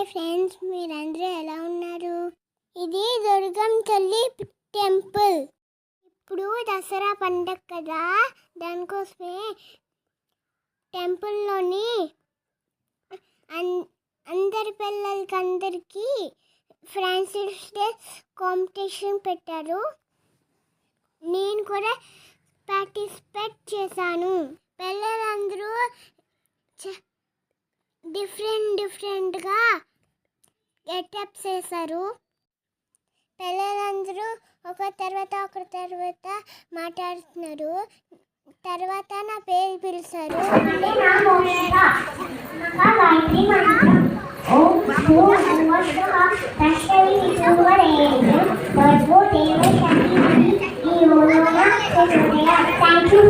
Hi friends, మీరందరూ ఎలా ఉన్నారు? ఇది దుర్గం తల్లి టెంపుల్. ఇప్పుడు దసరా పండగ కదా, దానికోసమే టెంపుల్లోని అందరి పిల్లలకి ఫ్రాన్సిస్ డే కాంపిటీషన్ పెట్టారు. నేను కూడా పార్టిసిపేట్ చేశాను. పిల్లలందరూ డిఫరెంట్గా గెటప్స్ వేశారు. పిల్లలందరూ ఒకరి తర్వాత మాట్లాడుతున్నారు. తర్వాత నా పేరు పిలిచారు. Thank you.